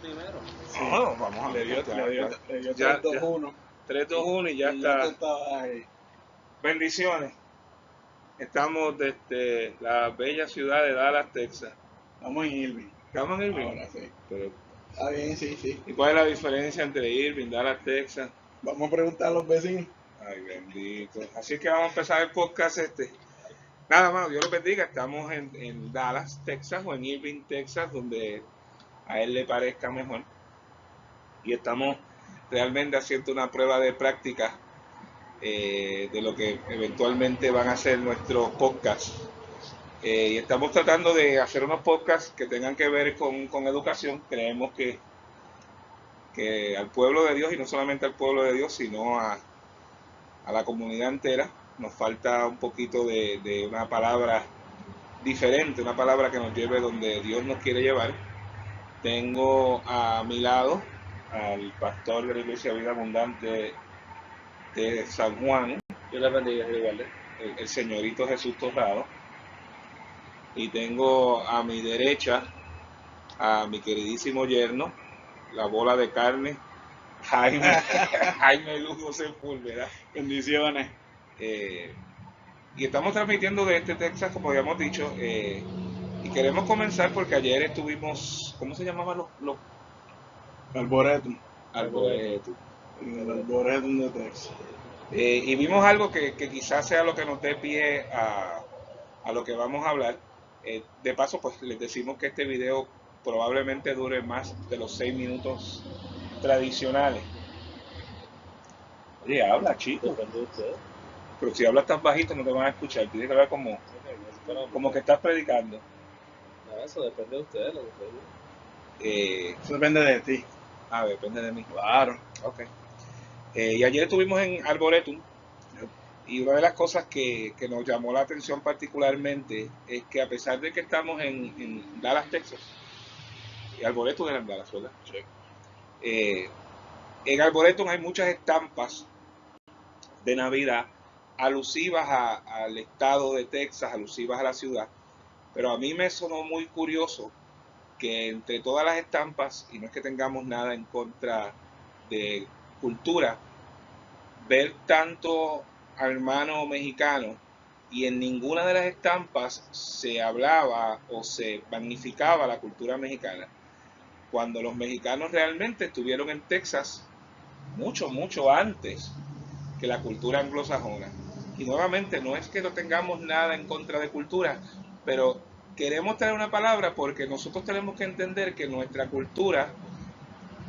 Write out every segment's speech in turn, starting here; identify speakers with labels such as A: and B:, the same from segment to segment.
A: primero.
B: Sí. No, vamos a ver.
C: Le dio 3-2-1.
B: 3-2-1 y ya está. Bendiciones. Estamos desde la bella ciudad de Dallas, Texas.
C: Estamos en Irving.
B: ¿Estamos en Irving?
C: Ahora sí.
B: Pero,
C: está bien, sí.
B: ¿y cuál es la diferencia entre Irving, Dallas, Texas?
C: Vamos a preguntar a los vecinos.
B: Ay, bendito. Así que vamos a empezar el podcast Nada más, Dios los bendiga. Estamos en Dallas, Texas, o en Irving, Texas, donde a él le parezca mejor. Y estamos realmente haciendo una prueba de práctica de lo que eventualmente van a ser nuestros podcasts. Y estamos tratando de hacer unos podcasts que tengan que ver con educación. Creemos que al pueblo de Dios, y no solamente al pueblo de Dios, sino a la comunidad entera, nos falta un poquito de una palabra diferente, una palabra que nos lleve donde Dios nos quiere llevar. Tengo a mi lado al pastor de la Iglesia Vida Abundante de San Juan,
A: Dios les bendiga,
B: el señorito Jesús Torrado, y tengo a mi derecha a mi queridísimo yerno, la bola de carne, Jaime Lugo Sepúlveda.
C: Bendiciones.
B: Y estamos transmitiendo de Texas, como habíamos dicho, y queremos comenzar porque ayer estuvimos, ¿cómo se llamaban los?
C: Arboretum.
B: El
C: Arboretum de Texas.
B: Y vimos algo que quizás sea lo que nos dé pie a lo que vamos a hablar. De paso, pues les decimos que este video probablemente dure más de los 6 minutos tradicionales. Oye, habla, chico. Pero si hablas tan bajito no te van a escuchar. Tienes que hablar como que estás predicando.
A: No, eso depende de ustedes, lo que
C: eso depende de ti.
B: Depende de mí.
C: Claro.
B: Ok. Y ayer estuvimos en Arboretum. Y una de las cosas que nos llamó la atención particularmente es que a pesar de que estamos en Dallas, Texas, y Arboretum era en Dallas, ¿verdad?
C: Sí.
B: En Arboretum hay muchas estampas de Navidad alusivas al estado de Texas, alusivas a la ciudad, pero a mí me sonó muy curioso que entre todas las estampas, y no es que tengamos nada en contra de cultura, ver tanto hermano mexicano y en ninguna de las estampas se hablaba o se magnificaba la cultura mexicana, cuando los mexicanos realmente estuvieron en Texas mucho antes que la cultura anglosajona. Y nuevamente no es que no tengamos nada en contra de cultura, pero queremos traer una palabra porque nosotros tenemos que entender que nuestra cultura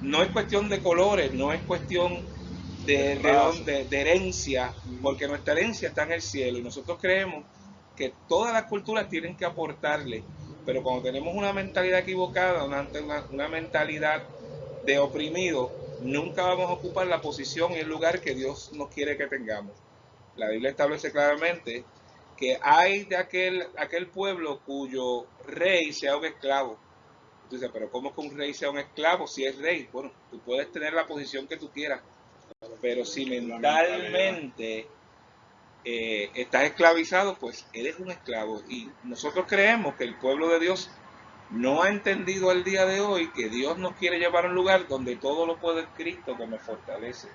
B: no es cuestión de colores, no es cuestión de herencia, porque nuestra herencia está en el cielo y nosotros creemos que todas las culturas tienen que aportarle, pero cuando tenemos una mentalidad equivocada, una mentalidad de oprimido, nunca vamos a ocupar la posición y el lugar que Dios nos quiere que tengamos. La Biblia establece claramente que hay de aquel pueblo cuyo rey sea un esclavo. Entonces, pero ¿cómo que un rey sea un esclavo si es rey? Bueno, tú puedes tener la posición que tú quieras, pero si mentalmente estás esclavizado, pues eres un esclavo. Y nosotros creemos que el pueblo de Dios no ha entendido al día de hoy que Dios nos quiere llevar a un lugar donde todo lo puede Cristo que me fortalece.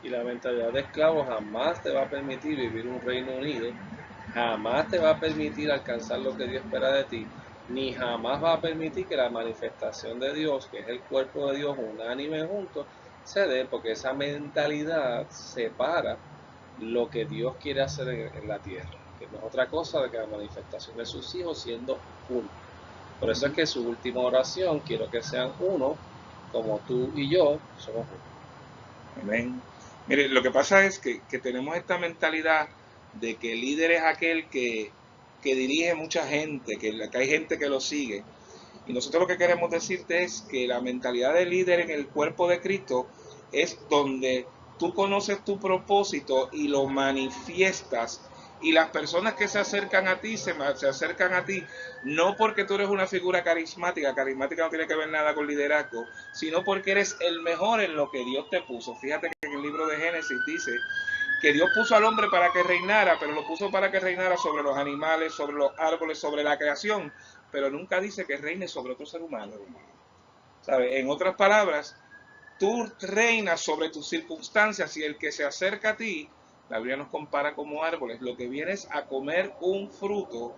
A: Y la mentalidad de esclavo jamás te va a permitir vivir un reino unido, jamás te va a permitir alcanzar lo que Dios espera de ti, ni jamás va a permitir que la manifestación de Dios, que es el cuerpo de Dios unánime juntos, se dé, porque esa mentalidad separa lo que Dios quiere hacer en la tierra, que no es otra cosa de que la manifestación de sus hijos siendo uno. Por eso es que su última oración, quiero que sean uno, como tú y yo somos uno.
B: Amén. Mire, lo que pasa es que tenemos esta mentalidad de que el líder es aquel que dirige mucha gente, que hay gente que lo sigue. Y nosotros lo que queremos decirte es que la mentalidad del líder en el cuerpo de Cristo es donde tú conoces tu propósito y lo manifiestas. Y las personas que se acercan a ti, se acercan a ti no porque tú eres una figura carismática no tiene que ver nada con liderazgo, sino porque eres el mejor en lo que Dios te puso. Fíjate que en el libro de Génesis dice que Dios puso al hombre para que reinara, pero lo puso para que reinara sobre los animales, sobre los árboles, sobre la creación, pero nunca dice que reine sobre otro ser humano. ¿Sabes? En otras palabras, tú reinas sobre tus circunstancias y el que se acerca a ti, la Biblia nos compara como árboles. Lo que vienes a comer un fruto,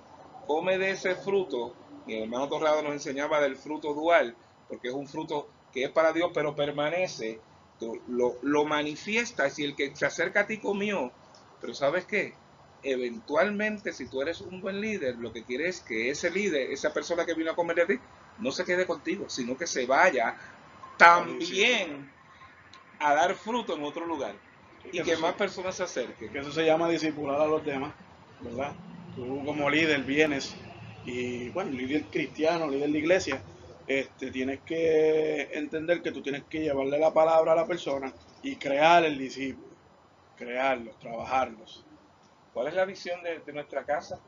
B: come de ese fruto. Mi hermano Torrado nos enseñaba del fruto dual, porque es un fruto que es para Dios, pero permanece. Tú lo manifiestas y el que se acerca a ti comió. Pero ¿sabes qué? Eventualmente, si tú eres un buen líder, lo que quieres es que ese líder, esa persona que vino a comer de ti, no se quede contigo, sino que se vaya también a dar fruto en otro lugar y que más personas se acerquen.
C: Que eso se llama discipular a los demás, ¿verdad? Tú como líder vienes y, bueno, líder cristiano, líder de iglesia, tienes que entender que tú tienes que llevarle la palabra a la persona y crear el discípulo, crearlos, trabajarlos.
B: ¿Cuál es la visión de nuestra casa?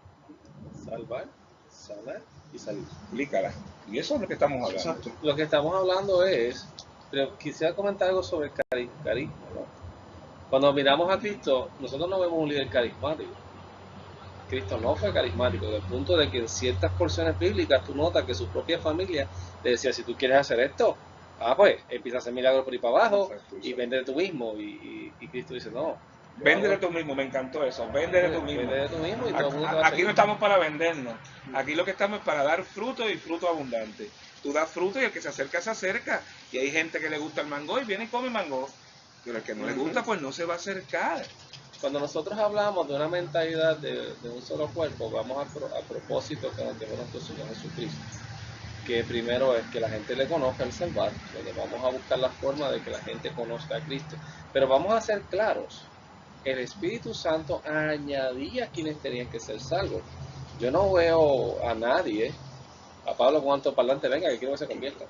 A: Salvar, sanar y salir.
B: Explícala. Y eso es lo que estamos hablando.
C: Exacto.
A: Lo que estamos hablando es, pero quisiera comentar algo sobre el carisma, ¿no? Cuando miramos a Cristo, nosotros no vemos un líder carismático. Cristo no fue carismático, del punto de que en ciertas porciones bíblicas tú notas que su propia familia le decía, si tú quieres hacer esto, pues empieza a hacer milagros por ahí para abajo y vende de tú mismo. Y Cristo dice, no.
B: Vende de tú mismo, me encantó eso. Vende de tú mismo.
A: Vende de tú mismo y todo el mundo te va a
B: Aquí
A: seguir.
B: no estamos para vendernos. Aquí lo que estamos es para dar fruto y fruto abundante. Tú das fruto y el que se acerca, se acerca. Y hay gente que le gusta el mango y viene y come mango. Pero el que no le gusta, pues no se va a acercar.
A: Cuando nosotros hablamos de una mentalidad de un solo cuerpo, vamos a propósito que nos dejó nuestro Señor Jesucristo. Que primero es que la gente le conozca al salvar, donde vamos a buscar la forma de que la gente conozca a Cristo. Pero vamos a ser claros, el Espíritu Santo añadía a quienes tenían que ser salvos. Yo no veo a nadie, a Pablo con alto parlante, venga, que quiero que se convierta.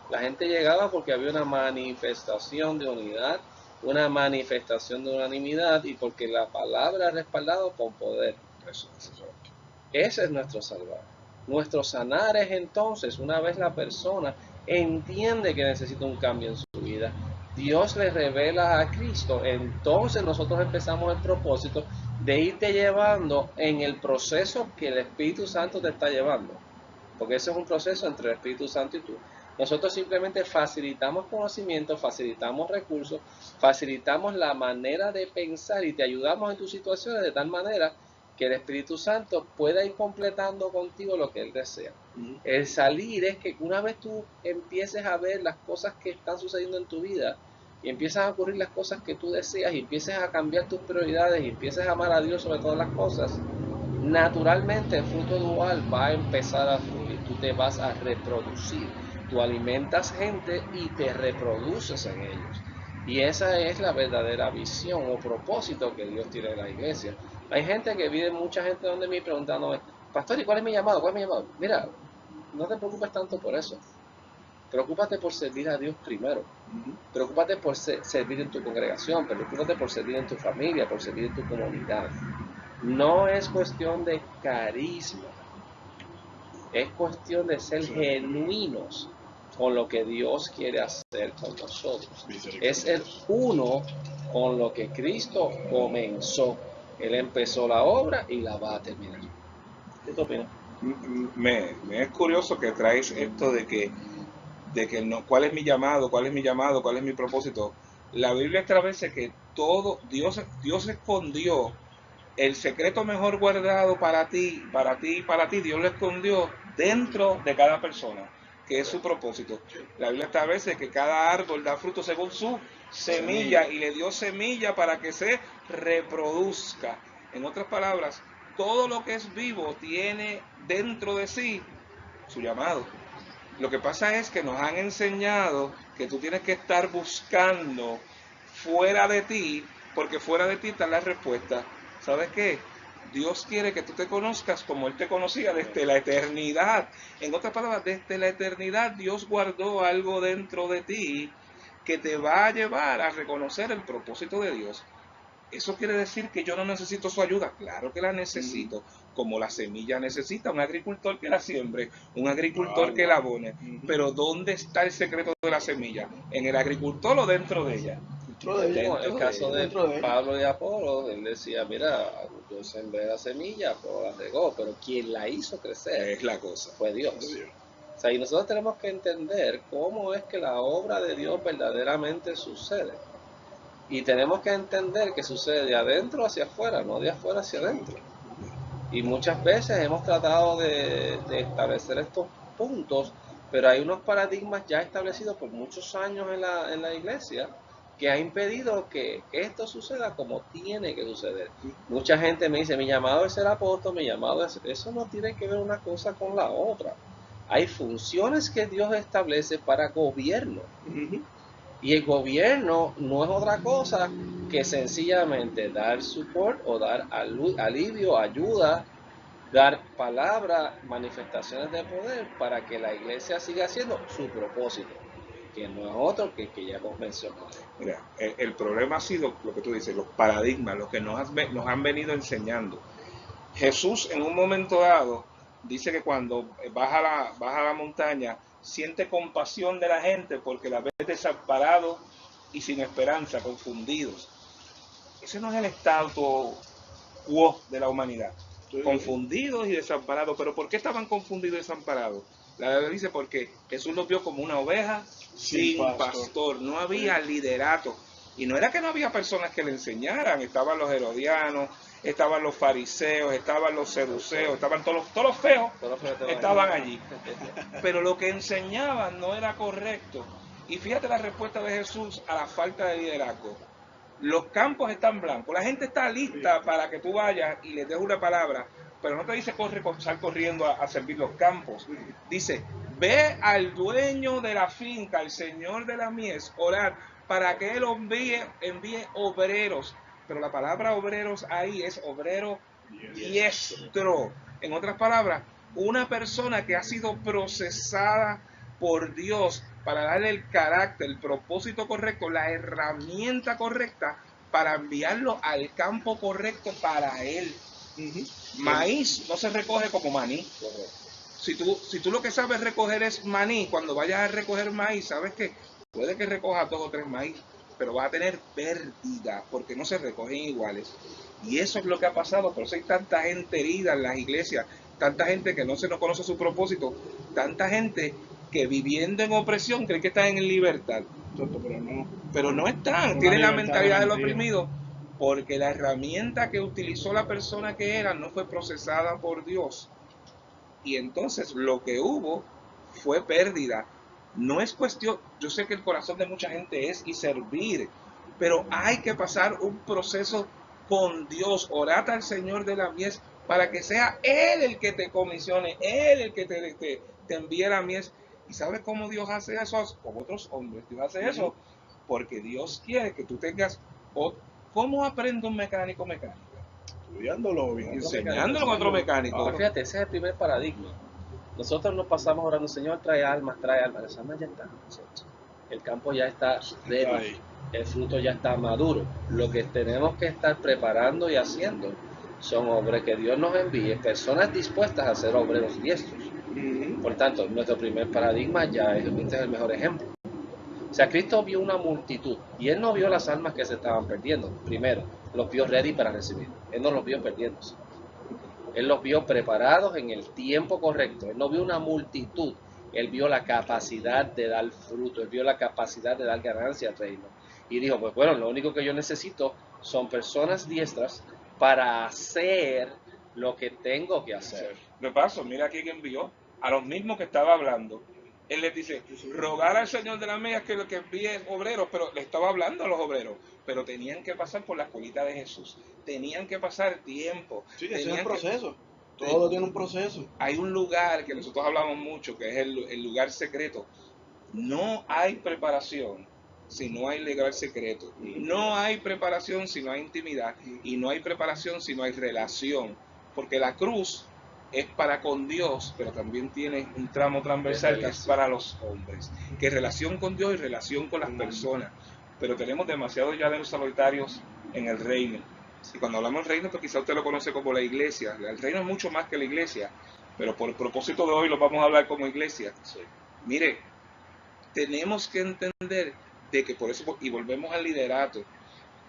A: La gente llegaba porque había una manifestación de unidad, una manifestación de unanimidad y porque la palabra ha respaldado con poder. Ese es nuestro salvar. Nuestro sanar es entonces, una vez la persona entiende que necesita un cambio en su vida, Dios le revela a Cristo, entonces nosotros empezamos el propósito de irte llevando en el proceso que el Espíritu Santo te está llevando. Porque ese es un proceso entre el Espíritu Santo y tú. Nosotros simplemente facilitamos conocimiento, facilitamos recursos, facilitamos la manera de pensar y te ayudamos en tus situaciones de tal manera que el Espíritu Santo pueda ir completando contigo lo que Él desea. El salir es que una vez tú empieces a ver las cosas que están sucediendo en tu vida y empiezan a ocurrir las cosas que tú deseas y empieces a cambiar tus prioridades y empieces a amar a Dios sobre todas las cosas, naturalmente el fruto dual va a empezar a fluir, tú te vas a reproducir, tú alimentas gente y te reproduces en ellos. Y esa es la verdadera visión o propósito que Dios tiene en la iglesia. Hay gente que vive, mucha gente donde me preguntando, pastor, ¿y cuál es mi llamado? ¿Cuál es mi llamado? Mira, no te preocupes tanto por eso. Preocúpate por servir a Dios primero. Preocúpate por servir en tu congregación, preocúpate por servir en tu familia, por servir en tu comunidad. No es cuestión de carisma, es cuestión de ser genuinos con lo que Dios quiere hacer con nosotros. Es ser uno con lo que Cristo comenzó. Él empezó la obra y la va a terminar. ¿Qué te opinas?
B: Me es curioso que traes esto de que no, ¿cuál es mi llamado? ¿Cuál es mi llamado? ¿Cuál es mi propósito? La Biblia establece que todo, Dios escondió el secreto mejor guardado para ti, Dios lo escondió dentro de cada persona, que es su propósito. La Biblia establece que cada árbol da fruto según su semilla y le dio semilla para que se reproduzca. En otras palabras, todo lo que es vivo tiene dentro de sí su llamado. Lo que pasa es que nos han enseñado que tú tienes que estar buscando fuera de ti, porque fuera de ti está la respuesta. ¿Sabes qué? Dios quiere que tú te conozcas como Él te conocía desde la eternidad. En otras palabras, desde la eternidad Dios guardó algo dentro de ti que te va a llevar a reconocer el propósito de Dios. ¿Eso quiere decir que yo no necesito su ayuda? Claro que la necesito, como la semilla necesita un agricultor que la siembre, un agricultor que la abone. Pero ¿dónde está el secreto de la semilla? ¿En el agricultor o dentro de ella?
A: Como el caso de Pablo y Apolo, él decía, mira, yo sembré la semilla, Apolo la regó, pero quien la hizo crecer
B: es la cosa.
A: fue Dios. O sea, y nosotros tenemos que entender cómo es que la obra de Dios verdaderamente sucede. Y tenemos que entender que sucede de adentro hacia afuera, no de afuera hacia adentro. Y muchas veces hemos tratado de establecer estos puntos, pero hay unos paradigmas ya establecidos por muchos años en la iglesia que ha impedido que esto suceda como tiene que suceder. Mucha gente me dice, mi llamado es ser apóstol, mi llamado es... Eso no tiene que ver una cosa con la otra. Hay funciones que Dios establece para gobierno. Y el gobierno no es otra cosa que sencillamente dar support o dar alivio, ayuda, dar palabra, manifestaciones de poder para que la iglesia siga haciendo su propósito, que no es otro que ya hemos mencionado.
B: Mira, el problema ha sido lo que tú dices, los paradigmas, lo que nos han venido enseñando. Jesús en un momento dado dice que cuando baja la montaña siente compasión de la gente porque la ve desamparados y sin esperanza, confundidos. Ese no es el estado quo de la humanidad. Confundidos y desamparados. ¿Pero por qué estaban confundidos y desamparados? La Biblia dice porque Jesús los vio como una oveja sin pastor. No había liderato. Y no era que no había personas que le enseñaran. Estaban los herodianos, estaban los fariseos, estaban los seduceos, estaban todos los feos, estaban allí. Pero lo que enseñaban no era correcto. Y fíjate la respuesta de Jesús a la falta de liderazgo. Los campos están blancos, la gente está lista para que tú vayas y les des una palabra, pero no te dice sal corriendo a servir los campos. Dice, ve al dueño de la finca, al señor de la mies, orar para que él envíe obreros. Pero la palabra obreros ahí es obrero diestro. En otras palabras, una persona que ha sido procesada por Dios para darle el carácter, el propósito correcto, la herramienta correcta para enviarlo al campo correcto para él. Maíz no se recoge como maní. Si tú lo que sabes recoger es maní, cuando vayas a recoger maíz, sabes que puede que recojas 2 o 3 maíz, pero vas a tener pérdida porque no se recogen iguales. Y eso es lo que ha pasado. Por eso hay tanta gente herida en las iglesias, tanta gente que no conoce su propósito, tanta gente que viviendo en opresión creen que están en libertad, pero no están, tienen la mentalidad del oprimido, porque la herramienta que utilizó la persona que era no fue procesada por Dios, y entonces lo que hubo fue pérdida. No es cuestión, yo sé que el corazón de mucha gente es y servir, pero hay que pasar un proceso con Dios, orate al Señor de la mies para que sea Él el que te comisione, Él el que te envíe la mies. ¿Y sabes cómo Dios hace eso? Con otros hombres. Dios hace eso porque Dios quiere que tú tengas... ¿Cómo aprende un mecánico mecánica?
C: Estudiándolo,
B: enseñándolo a otro mecánico.
A: Pero fíjate, ese es el primer paradigma. Nosotros nos pasamos orando, Señor, trae almas. Las almas ya están. El campo ya está ready, el fruto ya está maduro. Lo que tenemos que estar preparando y haciendo son obras que Dios nos envíe, personas dispuestas a ser obreros diestros. Por tanto, nuestro primer paradigma ya es el mejor ejemplo. O sea, Cristo vio una multitud y Él no vio las almas que se estaban perdiendo. Primero, los vio ready para recibir. Él no los vio perdiéndose. Él los vio preparados en el tiempo correcto. Él no vio una multitud. Él vio la capacidad de dar fruto. Él vio la capacidad de dar ganancia al reino. Y dijo, pues bueno, lo único que yo necesito son personas diestras para hacer lo que tengo que hacer.
B: De paso, mira quién envió. A los mismos que estaba hablando. Él les dice, rogar al Señor de la mies que envíe obreros, pero le estaba hablando a los obreros, pero tenían que pasar por la escuelita de Jesús, tenían que pasar tiempo.
C: Sí, ese es un proceso, todo tiene un proceso.
B: Hay un lugar que nosotros hablamos mucho, que es el lugar secreto. No hay preparación si no hay lugar secreto, no hay preparación si no hay intimidad, y no hay preparación si no hay relación, porque la cruz es para con Dios, pero también tiene un tramo transversal que es para los hombres, que es relación con Dios y relación con las personas. Pero tenemos demasiados llaveros solitarios en el reino. Y cuando hablamos del reino, pues quizá usted lo conoce como la iglesia. El reino es mucho más que la iglesia, pero por el propósito de hoy lo vamos a hablar como iglesia. Mire, tenemos que entender de que por eso, y volvemos al liderato,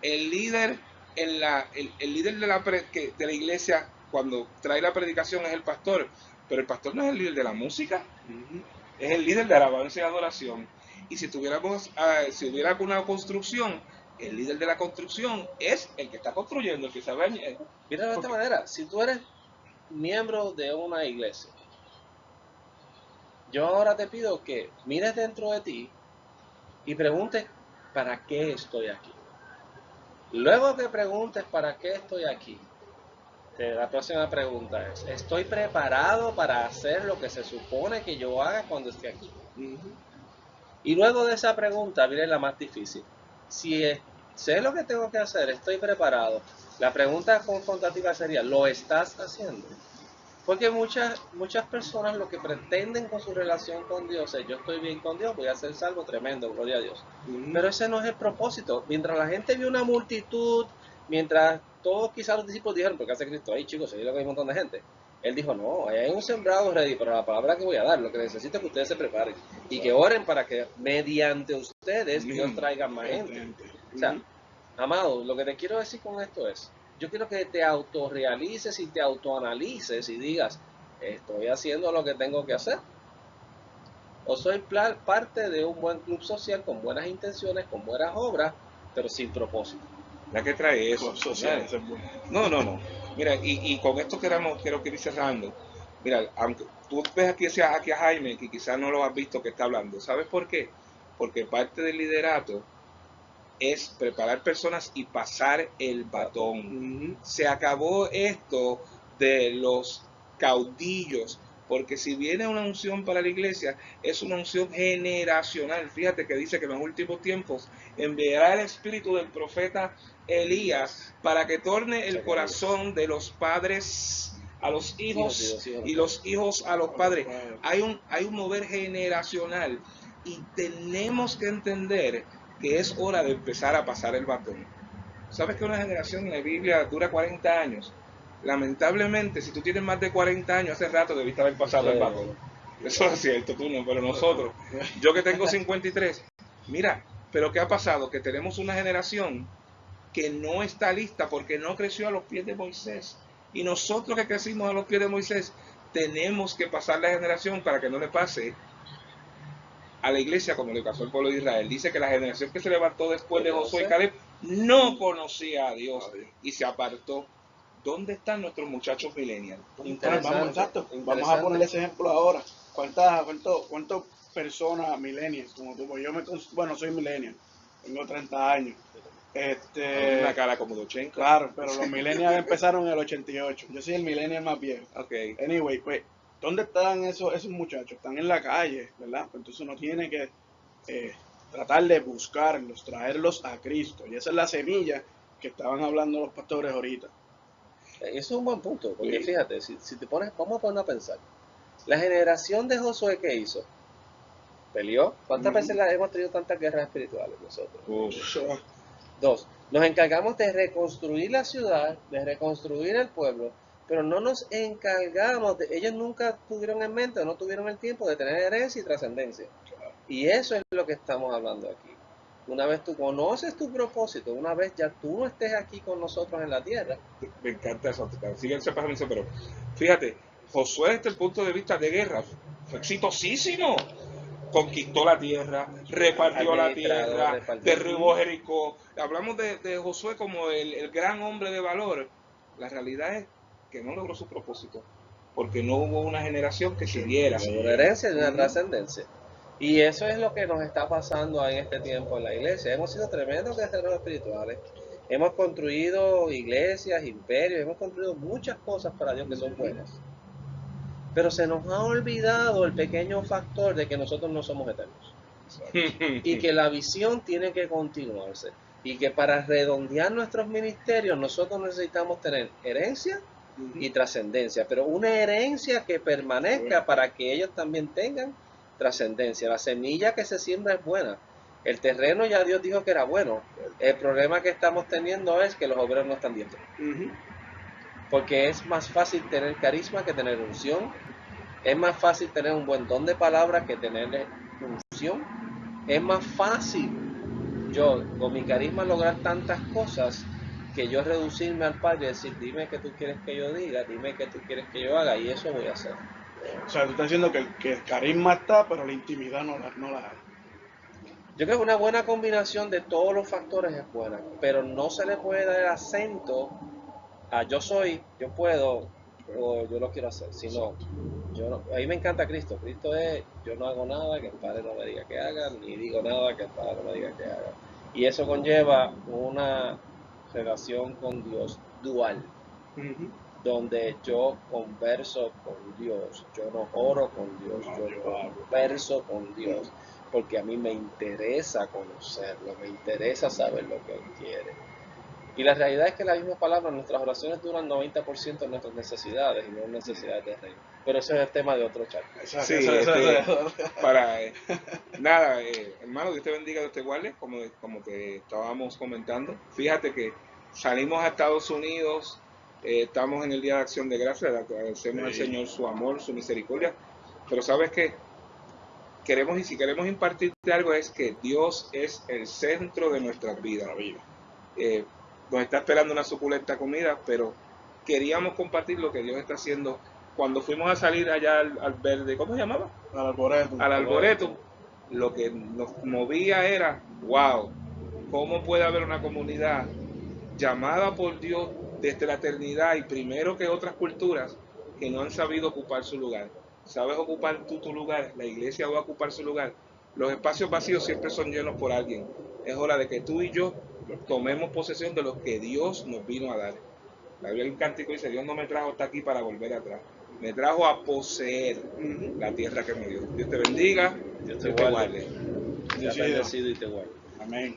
B: el líder el líder de la iglesia, cuando trae la predicación, es el pastor, pero el pastor no es el líder de la música, es el líder de alabanza y adoración. Y si si hubiera alguna construcción, el líder de la construcción es el que está construyendo, el que sabe.
A: Mira de esta manera, si tú eres miembro de una iglesia, yo ahora te pido que mires dentro de ti y preguntes, ¿para qué estoy aquí? Luego que preguntes, ¿para qué estoy aquí? La próxima pregunta es, ¿estoy preparado para hacer lo que se supone que yo haga cuando esté aquí? Y luego de esa pregunta viene la más difícil. Si sé lo que tengo que hacer, estoy preparado. La pregunta confrontativa sería, ¿lo estás haciendo? Porque muchas personas lo que pretenden con su relación con Dios es, yo estoy bien con Dios, voy a ser salvo, tremendo, gloria a Dios. Pero ese no es el propósito. Mientras la gente vio una multitud, mientras todos quizás los discípulos dijeron, ¿por qué hace Cristo ahí, chicos? Ahí lo que hay un montón de gente. Él dijo, no, ahí hay un sembrado ready para la palabra que voy a dar. Lo que necesito es que ustedes se preparen y que oren para que mediante ustedes Dios traiga más gente. O sea, amado, lo que te quiero decir con esto es, yo quiero que te autorrealices y te autoanalices y digas, ¿estoy haciendo lo que tengo que hacer? ¿O soy parte de un buen club social con buenas intenciones, con buenas obras, pero sin propósito?
B: La que trae eso.
C: Club social, eso es bueno.
B: No. Mira, y con esto quiero ir cerrando. Mira, aunque tú ves aquí a Jaime, que quizás no lo has visto que está hablando. ¿Sabes por qué? Porque parte del liderato es preparar personas y pasar el batón. Se acabó esto de los caudillos, porque si viene una unción para la iglesia, es una unción generacional. Fíjate que dice que en los últimos tiempos enviará el espíritu del profeta Elías para que torne el corazón de los padres a los hijos y los hijos a los padres. Hay un mover generacional y tenemos que entender que es hora de empezar a pasar el batón. ¿Sabes que una generación en la Biblia dura 40 años? Lamentablemente, si tú tienes más de 40 años, hace rato debiste haber pasado el batón. Eso es cierto, tú no, pero nosotros. Yo que tengo 53, mira, pero ¿qué ha pasado? Que tenemos una generación que no está lista porque no creció a los pies de Moisés. Y nosotros que crecimos a los pies de Moisés, tenemos que pasar la generación para que no le pase a la iglesia como le pasó al pueblo de Israel. Dice que la generación que se levantó después de Josué y Caleb no conocía a Dios y se apartó. ¿Dónde están nuestros muchachos millennials?
C: Vamos a poner ese ejemplo ahora. ¿Cuántas personas millennials como tú? Bueno, soy millennial, tengo 30 años.
B: Una cara como de 80.
C: Claro, pero los millennials empezaron en el 88. Yo soy el millennial más viejo.
B: Okay.
C: Anyway, pues, ¿dónde están esos muchachos? Están en la calle, ¿verdad? Pues entonces uno tiene que tratar de buscarlos, traerlos a Cristo. Y esa es la semilla que estaban hablando los pastores ahorita.
A: Eso es un buen punto, porque fíjate, si te pones, vamos a poner a pensar. La generación de Josué, ¿qué hizo? ¿Peleó? ¿Cuántas veces hemos tenido tantas guerras espirituales nosotros? 2. Nos encargamos de reconstruir la ciudad, de reconstruir el pueblo, pero no nos encargamos ellos nunca tuvieron en mente o no tuvieron el tiempo de tener herencia y trascendencia. Y eso es lo que estamos hablando aquí. Una vez tú conoces tu propósito, una vez ya tú no estés aquí con nosotros en la tierra.
B: Me encanta eso, síguense permiso, pero fíjate, Josué desde el punto de vista de guerra fue exitosísimo. Conquistó la tierra, repartió la tierra, derribó Jericó. Hablamos de Josué como el gran hombre de valor. La realidad es que no logró su propósito, porque no hubo una generación que siguiera.
A: Una herencia y una trascendencia. Y eso es lo que nos está pasando en este tiempo en la iglesia. Hemos sido tremendos guerreros espirituales. Hemos construido iglesias, imperios, hemos construido muchas cosas para Dios que son buenas. Pero se nos ha olvidado el pequeño factor de que nosotros no somos eternos. Y que la visión tiene que continuarse. Y que para redondear nuestros ministerios nosotros necesitamos tener herencia y trascendencia. Pero una herencia que permanezca para que ellos también tengan trascendencia. La semilla que se siembra es buena. El terreno ya Dios dijo que era bueno. El problema que estamos teniendo es que los obreros no están diestros. Porque es más fácil tener carisma que tener unción. Es más fácil tener un buen don de palabra que tener unción. Es más fácil yo con mi carisma lograr tantas cosas que yo reducirme al Padre y decir, dime qué tú quieres que yo diga, dime qué tú quieres que yo haga, y eso voy a hacer.
C: O sea, tú estás diciendo que el carisma está, pero la intimidad no la hay.
A: Yo creo que una buena combinación de todos los factores es buena, pero no se le puede dar el acento a yo soy, yo puedo, o yo lo quiero hacer, sino, a mí me encanta Cristo. Cristo es, yo no hago nada que el Padre no me diga que haga, ni digo nada que el Padre no me diga que haga. Y eso conlleva una relación con Dios dual,
C: Ujú.
A: donde yo converso con Dios, yo no oro con Dios,
C: No,
A: yo
C: yo hablo.
A: converso con Dios, porque a mí me interesa conocerlo, me interesa saber lo que Él quiere. Y la realidad es que la misma palabra, nuestras oraciones duran 90% de nuestras necesidades y no necesidades de reino. Pero ese es el tema de otro chat.
B: Sí, para nada, hermano, Dios te bendiga, Dios te guarde, como te estábamos comentando. Fíjate que salimos a Estados Unidos, estamos en el Día de Acción de Gracias, le agradecemos al Señor su amor, su misericordia, pero sabes que queremos, y si queremos impartirte algo, es que Dios es el centro de nuestras vidas. Nos está esperando una suculenta comida, pero queríamos compartir lo que Dios está haciendo. Cuando fuimos a salir allá al verde, ¿cómo se llamaba?
C: Al arboretum.
B: Al arboretum, lo que nos movía era, wow, ¿cómo puede haber una comunidad llamada por Dios desde la eternidad y primero que otras culturas que no han sabido ocupar su lugar? ¿Sabes ocupar tú tu lugar? La iglesia va a ocupar su lugar. Los espacios vacíos siempre son llenos por alguien. Es hora de que tú y yo tomemos posesión de lo que Dios nos vino a dar. La Biblia, el cántico dice, Dios no me trajo hasta aquí para volver atrás. Me trajo a poseer la tierra que me dio. Dios te bendiga,
A: Dios
B: Dios
A: te
B: te
A: guarde.
B: guarde.
A: Sea bendecido y te guarde.
C: Amén.